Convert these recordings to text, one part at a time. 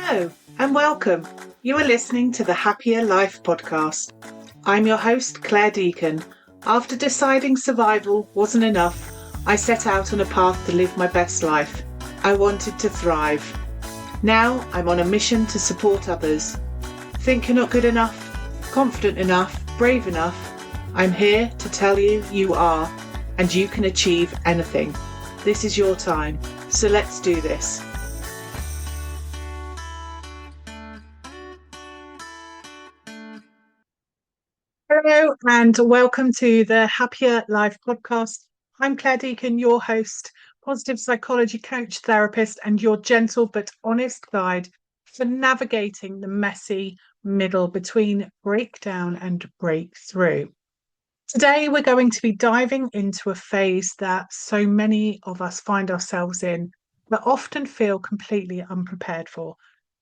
Hello and welcome. You are listening to the Happier Life podcast. I'm your host, Clare Deacon. After deciding survival wasn't enough, I set out on a path to live my best life. I wanted to thrive. Now I'm on a mission to support others. Think you're not good enough, confident enough, brave enough? I'm here to tell you you are, and you can achieve anything. This is your time, so let's do this. Hello and welcome to the Happier Life podcast. I'm Clare Deacon, your host, positive psychology coach, therapist, and your gentle but honest guide for navigating the messy middle between breakdown and breakthrough. Today, we're going to be diving into a phase that so many of us find ourselves in, but often feel completely unprepared for: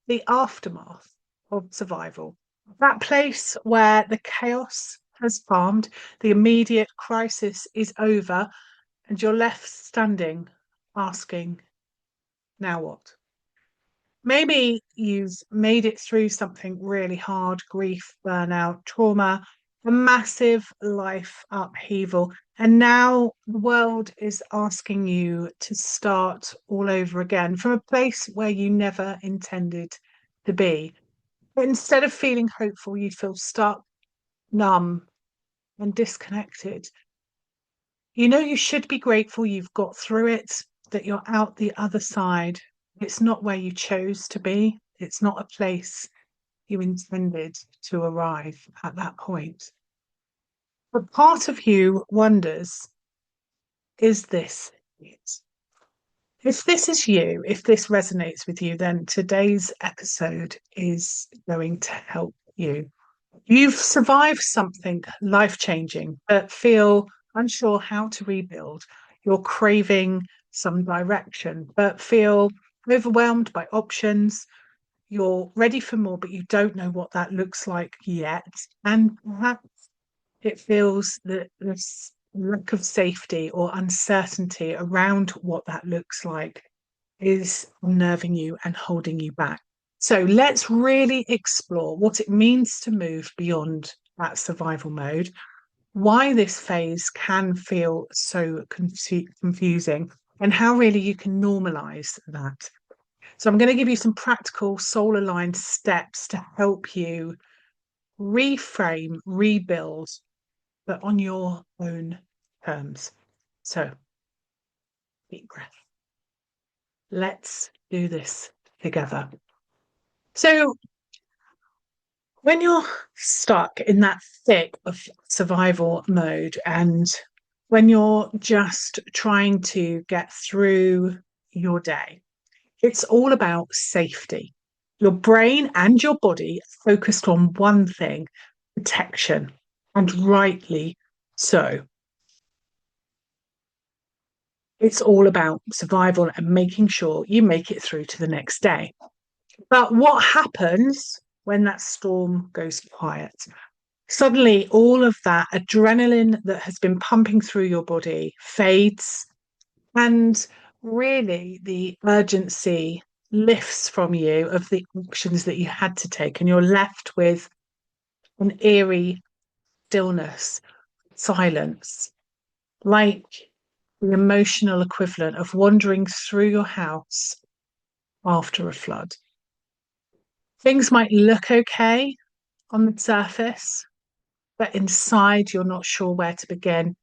the aftermath of survival. That place where the chaos has calmed, the immediate crisis is over, and you're left standing asking, now what? Maybe you've made it through something really hard: grief, burnout, trauma, a massive life upheaval. And now the world is asking you to start all over again from a place where you never intended to be. But instead of feeling hopeful, you feel stuck, numb, and disconnected. You know you should be grateful you've got through it, that you're out the other side. It's not where you chose to be. It's not a place you intended to arrive at that point. But part of you wonders, is this it? If this is you, if this resonates with you, then today's episode is going to help you. You've survived something life-changing, but feel unsure how to rebuild. You're craving some direction, but feel overwhelmed by options. You're ready for more, but you don't know what that looks like yet. And perhaps it feels that this lack of safety or uncertainty around what that looks like is unnerving you and holding you back. So let's really explore what it means to move beyond that survival mode, why this phase can feel so confusing, and how really you can normalize that. So I'm going to give you some practical soul aligned steps to help you reframe, rebuild, but on your own terms. So deep breath. Let's do this together. So when you're stuck in that thick of survival mode, and when you're just trying to get through your day, it's all about safety. Your brain and your body are focused on one thing: protection, and rightly so. It's all about survival and making sure you make it through to the next day. But what happens when that storm goes quiet? Suddenly, all of that adrenaline that has been pumping through your body fades, and really the urgency lifts from you of the actions that you had to take, and you're left with an eerie stillness, silence, like the emotional equivalent of wandering through your house after a flood. Things might look okay on the surface, but inside you're not sure where to begin.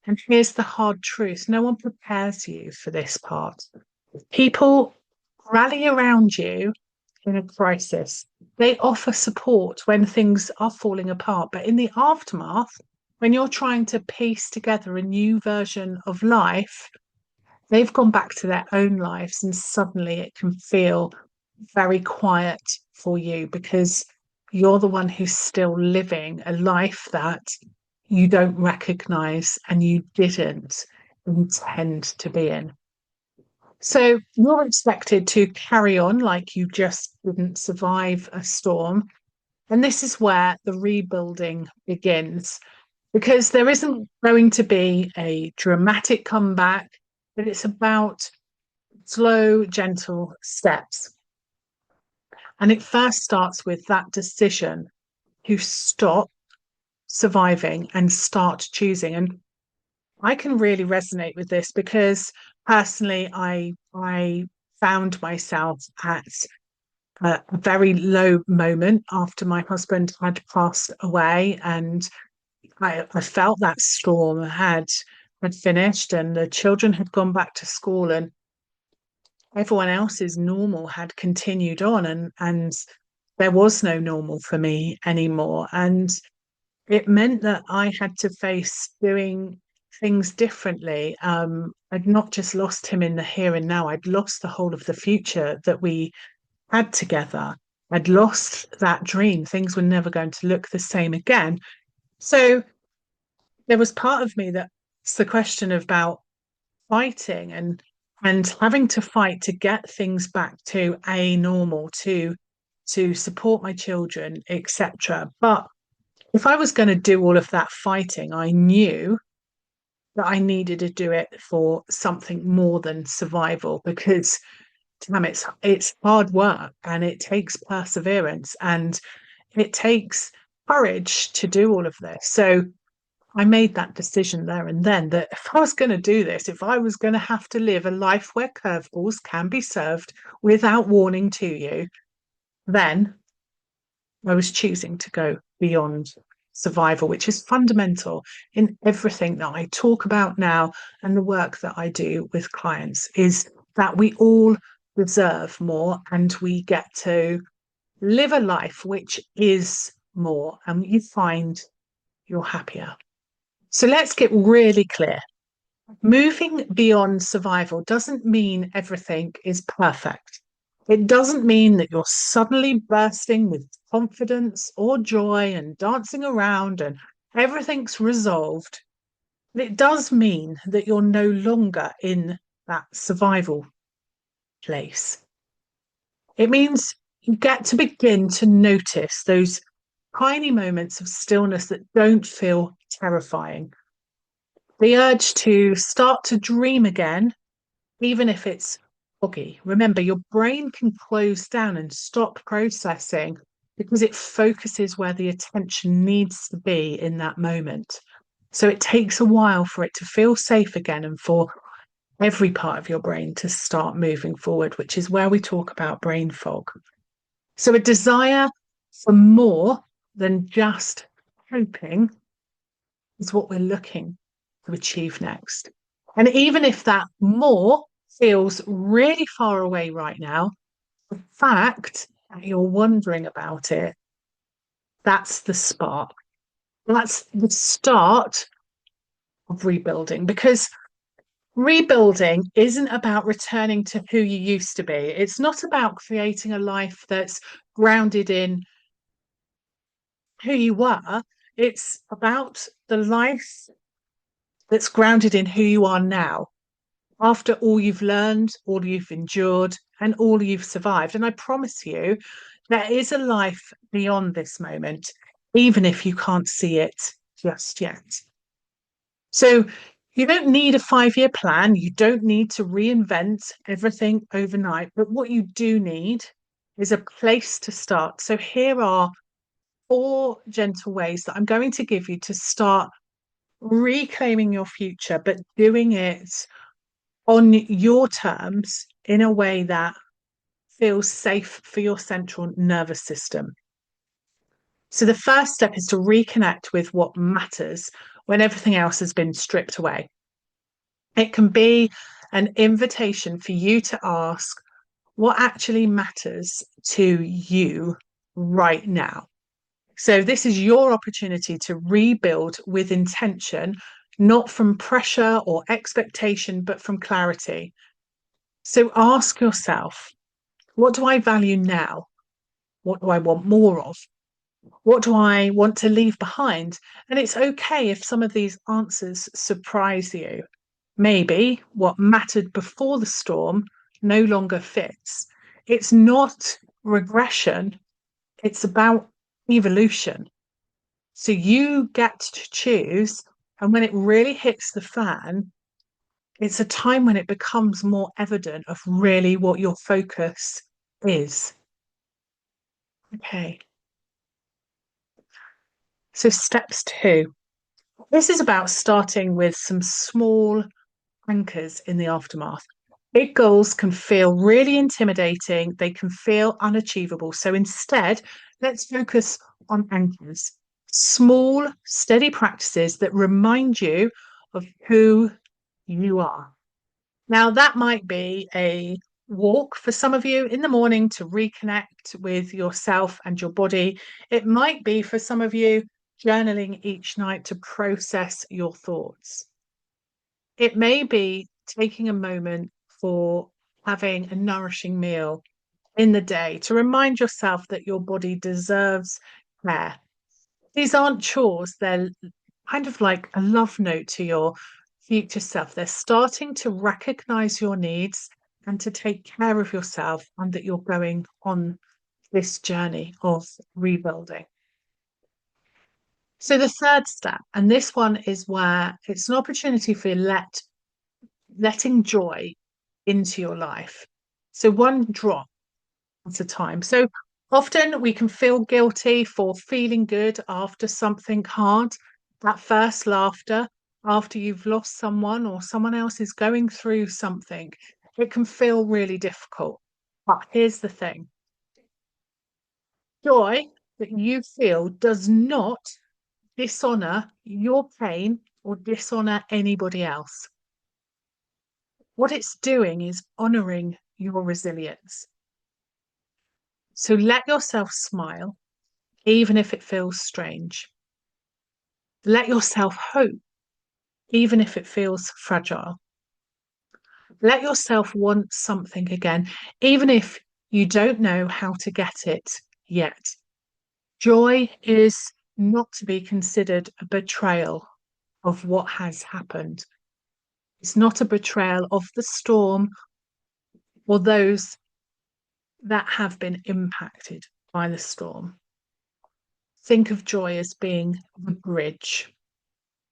And here's the hard truth: no one prepares you for this part. People rally around you in a crisis. They offer support when things are falling apart. But in the aftermath, when you're trying to piece together a new version of life, they've gone back to their own lives, and suddenly it can feel very quiet for you because you're the one who's still living a life that you don't recognize and you didn't intend to be in. So you're expected to carry on like you just didn't survive a storm. And this is where the rebuilding begins, because there isn't going to be a dramatic comeback, but it's about slow, gentle steps. And it first starts with that decision to stop surviving and start choosing. And I can really resonate with this because personally, I found myself at a very low moment after my husband had passed away, and I felt that storm had finished, and the children had gone back to school, and everyone else's normal had continued on, and there was no normal for me anymore, and it meant that I had to face doing things differently. I'd not just lost him in the here and now, I'd lost the whole of the future that we had together. I'd lost that dream. Things were never going to look the same again. So there was part of me that's the question about fighting and having to fight to get things back to a normal, to support my children, etc. But if I was going to do all of that fighting, I knew that I needed to do it for something more than survival because damn, it's hard work and it takes perseverance and it takes courage to do all of this. So I made that decision there and then that if I was going to do this, if I was going to have to live a life where curveballs can be served without warning to you, then I was choosing to go beyond survival, which is fundamental in everything that I talk about now and the work that I do with clients, is that we all deserve more and we get to live a life which is more and you find you're happier. So let's get really clear. Moving beyond survival doesn't mean everything is perfect. It doesn't mean that you're suddenly bursting with confidence or joy and dancing around and everything's resolved. But it does mean that you're no longer in that survival place. It means you get to begin to notice those tiny moments of stillness that don't feel terrifying. The urge to start to dream again, even if it's foggy. Remember, your brain can close down and stop processing because it focuses where the attention needs to be in that moment. So it takes a while for it to feel safe again and for every part of your brain to start moving forward, which is where we talk about brain fog. So a desire for more than just hoping is what we're looking to achieve next. And even if that more feels really far away right now, the fact that you're wondering about it, that's the spark. That's the start of rebuilding because rebuilding isn't about returning to who you used to be. It's not about creating a life that's grounded in who you were. It's about the life that's grounded in who you are now, after all you've learned, all you've endured, and all you've survived. And I promise you, there is a life beyond this moment, even if you can't see it just yet. So you don't need a 5 year plan. You don't need to reinvent everything overnight. But what you do need is a place to start. So here are 4 gentle ways that I'm going to give you to start reclaiming your future, but doing it on your terms in a way that feels safe for your central nervous system. So the first step is to reconnect with what matters when everything else has been stripped away. It can be an invitation for you to ask what actually matters to you right now. So this is your opportunity to rebuild with intention, not from pressure or expectation, but from clarity. So ask yourself, what do I value now? What do I want more of? What do I want to leave behind? And it's okay if some of these answers surprise you. Maybe what mattered before the storm no longer fits. It's not regression, it's about evolution. So you get to choose. And when it really hits the fan, it's a time when it becomes more evident of really what your focus is. Okay. So steps 2. This is about starting with some small anchors in the aftermath. Big goals can feel really intimidating. They can feel unachievable. So instead, let's focus on anchors. Small, steady practices that remind you of who you are. Now, that might be a walk for some of you in the morning to reconnect with yourself and your body. It might be for some of you journaling each night to process your thoughts. It may be taking a moment for having a nourishing meal in the day to remind yourself that your body deserves care. These aren't chores, they're kind of like a love note to your future self. They're starting to recognize your needs and to take care of yourself, and that you're going on this journey of rebuilding. So, the third step, and this one is where it's an opportunity for you letting joy into your life. So, one drop at a time. So, often we can feel guilty for feeling good after something hard. That first laughter after you've lost someone or someone else is going through something, it can feel really difficult. But here's the thing: joy that you feel does not dishonor your pain or dishonor anybody else. What it's doing is honoring your resilience. So let yourself smile, even if it feels strange. Let yourself hope, even if it feels fragile. Let yourself want something again, even if you don't know how to get it yet. Joy is not to be considered a betrayal of what has happened. It's not a betrayal of the storm or those that have been impacted by the storm. Think of joy as being the bridge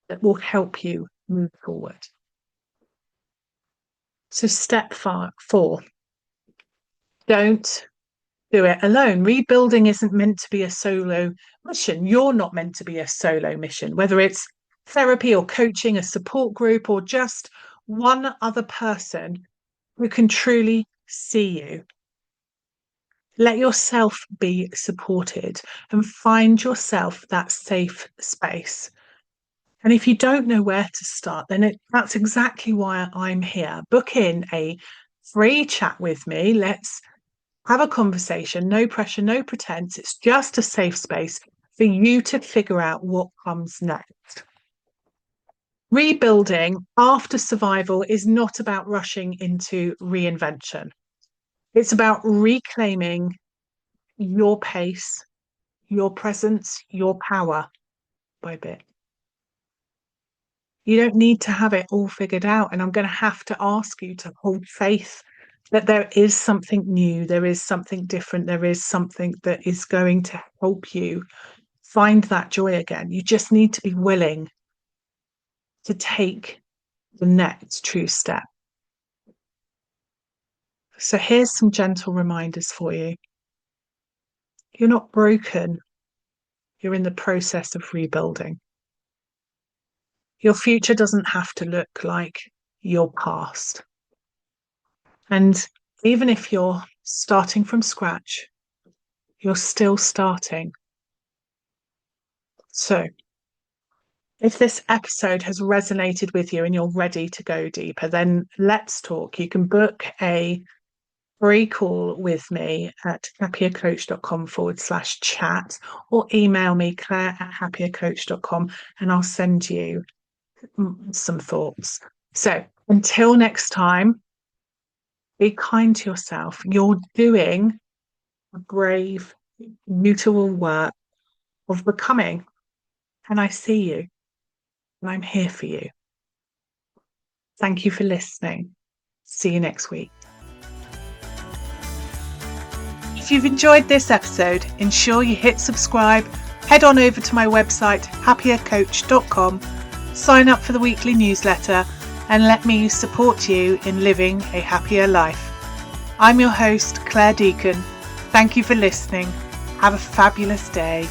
that will help you move forward. So, step 4, don't do it alone. Rebuilding isn't meant to be a solo mission. You're not meant to be a solo mission, whether it's therapy or coaching, a support group, or just one other person who can truly see you. Let yourself be supported and find yourself that safe space. And if you don't know where to start, then that's exactly why I'm here. Book in a free chat with me. Let's have a conversation. No pressure, no pretense. It's just a safe space for you to figure out what comes next. Rebuilding after survival is not about rushing into reinvention. It's about reclaiming your pace, your presence, your power by bit. You don't need to have it all figured out. And I'm going to have to ask you to hold faith that there is something new, there is something different, there is something that is going to help you find that joy again. You just need to be willing to take the next true step. So here's some gentle reminders for you. You're not broken. You're in the process of rebuilding. Your future doesn't have to look like your past. And even if you're starting from scratch, you're still starting. So, if this episode has resonated with you and you're ready to go deeper, then let's talk. You can book a free call with me at happyacoach.com/chat or email me claire@happyacoach.com and I'll send you some thoughts. So until next time, be kind to yourself. You're doing a brave, beautiful work of becoming. And I see you and I'm here for you. Thank you for listening. See you next week. If you've enjoyed this episode, ensure you hit subscribe, head on over to my website, happyacoach.com, sign up for the weekly newsletter, and let me support you in living a happier life. I'm your host, Clare Deacon. Thank you for listening. Have a fabulous day.